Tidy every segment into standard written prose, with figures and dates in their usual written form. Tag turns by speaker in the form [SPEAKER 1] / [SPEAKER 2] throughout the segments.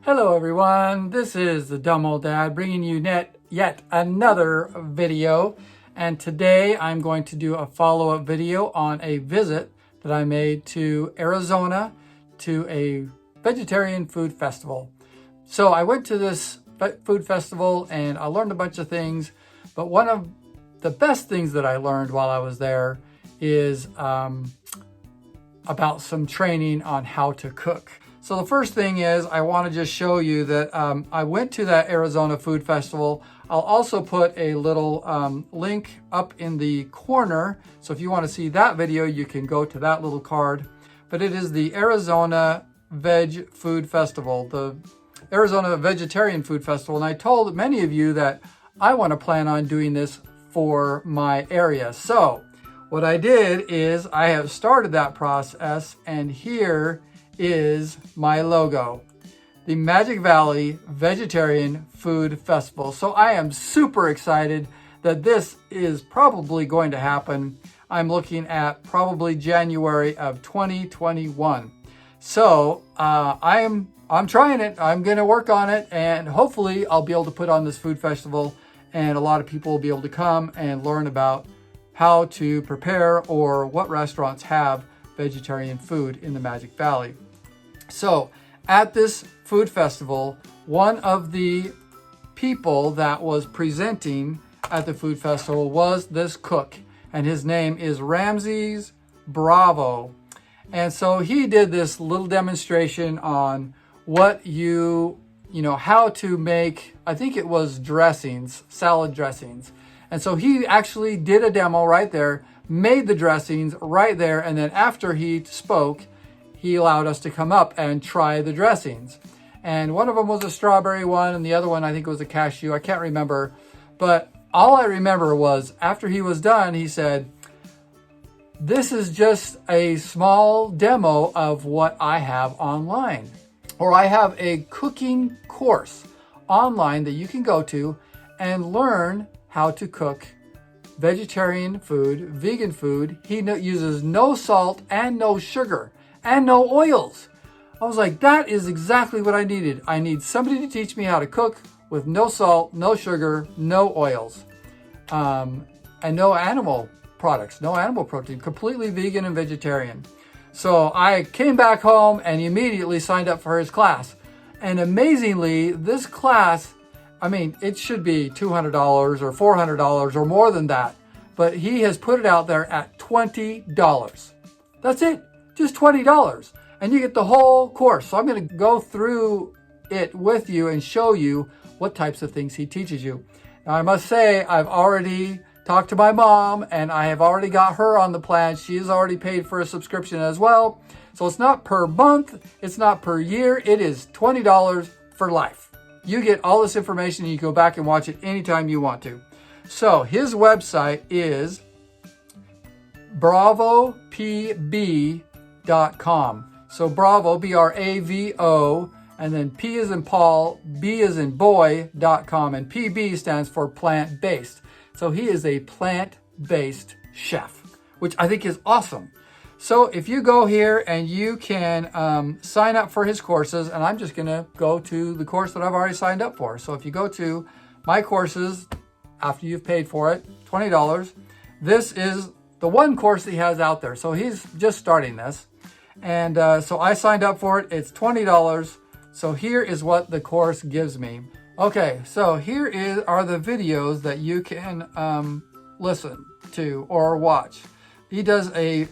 [SPEAKER 1] Hello everyone, this is the Dumb Old Dad bringing you yet another video, and today I'm going to do a follow-up video on a visit that I made to Arizona to a vegetarian food festival. So I went to this food festival and I learned a bunch of things, but one of the best things that I learned while I was there is about some training on how to cook. So the first thing is I want to just show you that I went to that Arizona Food Festival. I'll also put a little link up in the corner. So if you want to see that video, you can go to that little card. But it is the Arizona Veg Food Festival, the Arizona Vegetarian Food Festival. And I told many of you that I want to plan on doing this for my area. So what I did is I have started that process, and here is my logo, the Magic Valley Vegetarian Food Festival. So I am super excited that this is probably going to happen. I'm looking at probably January of 2021. So I'm trying it. I'm going to work on it, and hopefully I'll be able to put on this food festival, and a lot of people will be able to come and learn about how to prepare or what restaurants have vegetarian food in the Magic Valley. So at this food festival, one of the people that was presenting at the food festival was this cook, and his name is Ramses Bravo. And so he did this little demonstration on what how to make, I think it was dressings, salad dressings. And so he actually did a demo right there, made the dressings right there, and then after he spoke, he allowed us to come up and try the dressings. And one of them was a strawberry one, and the other one I think was a cashew. I can't remember. But all I remember was after he was done, he said, "This is just a small demo of what I have online." Or I have a cooking course online that you can go to and learn how to cook vegetarian food, vegan food. He uses no salt and no sugar and no oils. I was like, that is exactly what I needed. I need somebody to teach me how to cook with no salt, no sugar, no oils, and no animal products, no animal protein, completely vegan and vegetarian. So I came back home and immediately signed up for his class. And amazingly, this class, it should be $200 or $400 or more than that, but he has put it out there at $20. That's it, just $20. And you get the whole course. So I'm going to go through it with you and show you what types of things he teaches you. Now, I must say, I've already talked to my mom, and I have already got her on the plan. She has already paid for a subscription as well. So it's not per month, it's not per year, it is $20 for life. You get all this information and you go back and watch it anytime you want to. So his website is bravopb.com. So Bravo, B-R-A-V-O, and then P as in Paul, B as in boy.com, and PB stands for plant-based. So he is a plant-based chef, which I think is awesome. So if you go here and you can sign up for his courses, and I'm just going to go to the course that I've already signed up for. So if you go to my courses, after you've paid for it, $20, this is the one course that he has out there. So he's just starting this. And so I signed up for it. It's $20. So here is what the course gives me. Okay, so here are the videos that you can listen to or watch. He does a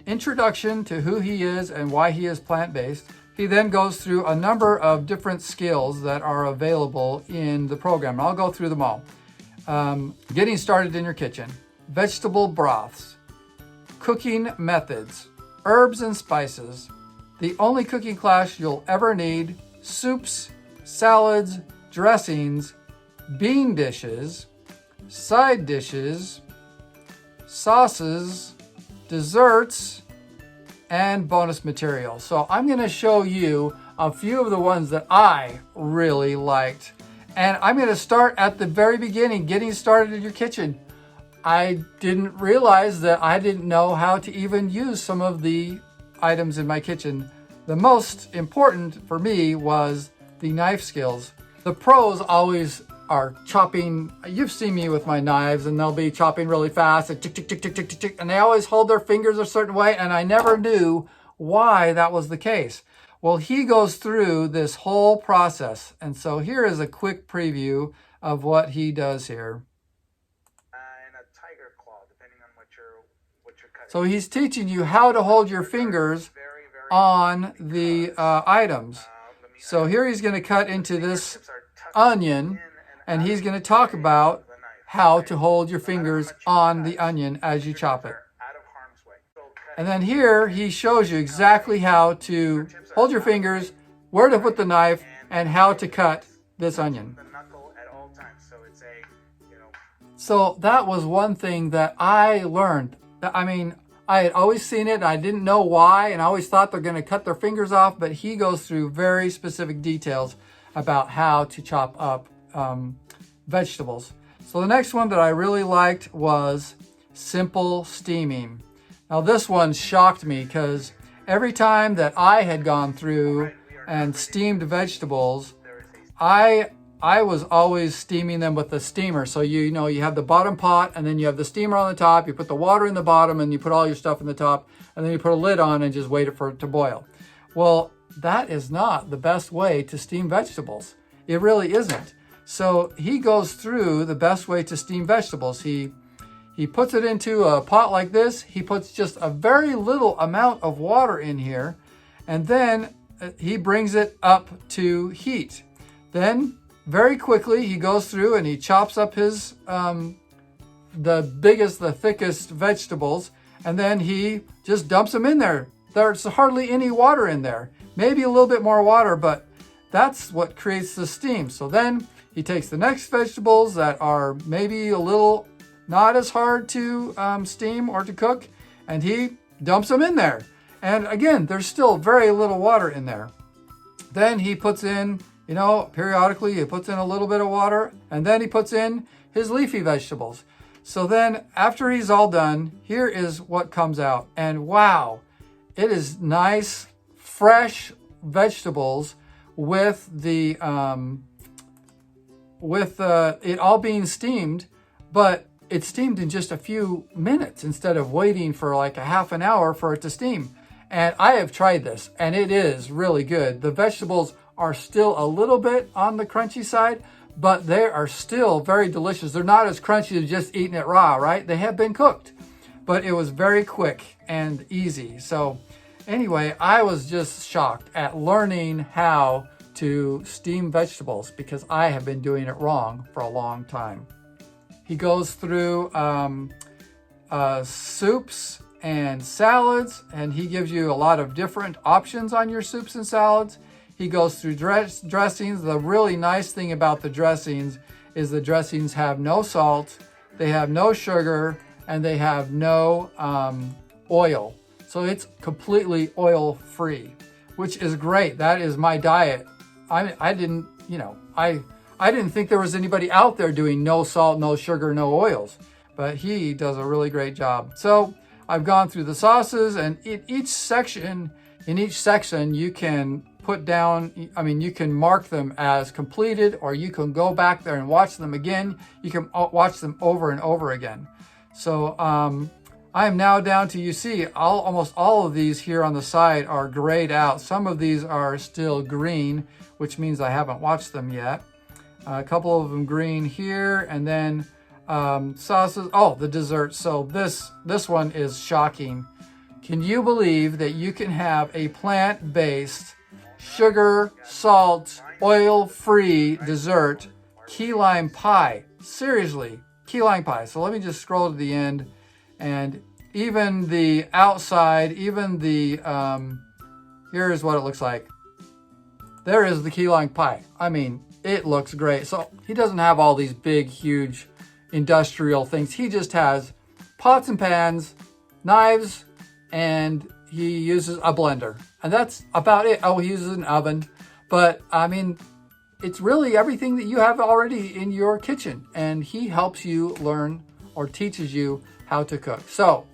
[SPEAKER 1] introduction to who he is and why he is plant-based. He then goes through a number of different skills that are available in the program. I'll go through them all. Getting started in your kitchen, vegetable broths, cooking methods, herbs and spices, the only cooking class you'll ever need, soups, salads, dressings, bean dishes, side dishes, sauces, desserts, and bonus material. So I'm going to show you a few of the ones that I really liked. And I'm going to start at the very beginning, getting started in your kitchen. I didn't realize that I didn't know how to even use some of the items in my kitchen. The most important for me was the knife skills. The pros always are chopping. You've seen me with my knives, and they'll be chopping really fast and tick, tick, tick, tick, tick, tick, tick, and they always hold their fingers a certain way, and I never knew why that was the case. Well, he goes through this whole process, and so here is a quick preview of what he does here.
[SPEAKER 2] And a tiger claw, depending on what you're cutting.
[SPEAKER 1] So he's teaching you how to hold your fingers on the items. So here he's going to cut into this onion, and he's going to talk about how to hold your fingers on the onion as you chop it. And then here he shows you exactly how to hold your fingers, where to put the knife, and how to cut this onion. So that was one thing that I learned. I mean, I had always seen it, and I didn't know why, and I always thought they're going to cut their fingers off, but he goes through very specific details about how to chop up vegetables. So the next one that I really liked was simple steaming. Now this one shocked me because every time that I had gone through and steamed vegetables, I was always steaming them with the steamer. So you know you have the bottom pot, and then you have the steamer on the top. You put the water in the bottom, and you put all your stuff in the top, and then you put a lid on and just wait for it to boil. Well, that is not the best way to steam vegetables. It really isn't. So he goes through the best way to steam vegetables. He puts it into a pot like this. He puts just a very little amount of water in here, and then he brings it up to heat. Then very quickly he goes through and he chops up his the thickest vegetables, and then he just dumps them in there. There's hardly any water in there. Maybe a little bit more water, but that's what creates the steam. So then he takes the next vegetables that are maybe a little not as hard to steam or to cook, and he dumps them in there. And again, there's still very little water in there. Then he puts in, periodically he puts in a little bit of water, and then he puts in his leafy vegetables. So then after he's all done, here is what comes out. And wow, it is nice, fresh vegetables with the it all being steamed, but it's steamed in just a few minutes instead of waiting for like a half an hour for it to steam. And I have tried this, and it is really good. The vegetables are still a little bit on the crunchy side, but they are still very delicious. They're not as crunchy as just eating it raw, right? They have been cooked, but it was very quick and easy. So anyway, I was just shocked at learning how to steam vegetables because I have been doing it wrong for a long time. He goes through soups and salads, and he gives you a lot of different options on your soups and salads. He goes through dressings. The really nice thing about the dressings is the dressings have no salt, they have no sugar, and they have no oil. So it's completely oil free, which is great. That is my diet. I didn't think there was anybody out there doing no salt, no sugar, no oils, but he does a really great job. So I've gone through the sauces, and in each section you can put down, you can mark them as completed, or you can go back there and watch them again. You can watch them over and over again. So I am now down to, you see, almost all of these here on the side are grayed out. Some of these are still green, which means I haven't watched them yet. A couple of them green here, and then sauces. Oh, the dessert. So this one is shocking. Can you believe that you can have a plant-based, sugar, salt, oil-free dessert, key lime pie? Seriously, key lime pie. So let me just scroll to the end, and even the outside, even the here's what it looks like. There is the key lime pie. It looks great. So he doesn't have all these big, huge industrial things. He just has pots and pans, knives, and he uses a blender. And that's about it. Oh, he uses an oven. But it's really everything that you have already in your kitchen. And he helps you learn or teaches you how to cook. So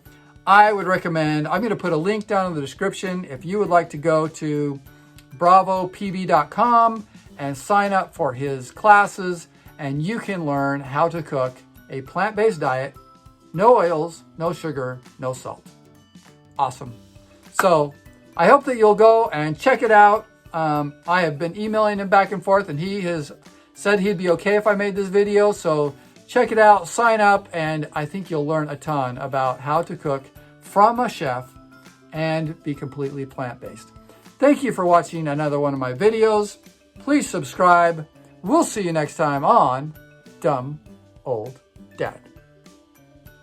[SPEAKER 1] I would recommend, I'm going to put a link down in the description if you would like to go to bravopb.com and sign up for his classes, and you can learn how to cook a plant-based diet, no oils, no sugar, no salt. Awesome. So I hope that you'll go and check it out. I have been emailing him back and forth, and he has said he'd be okay if I made this video. So check it out, sign up, and I think you'll learn a ton about how to cook from a chef and be completely plant-based. Thank you for watching another one of my videos. Please subscribe. We'll see you next time on Dumb Old Dad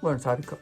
[SPEAKER 1] Learns How to Cook.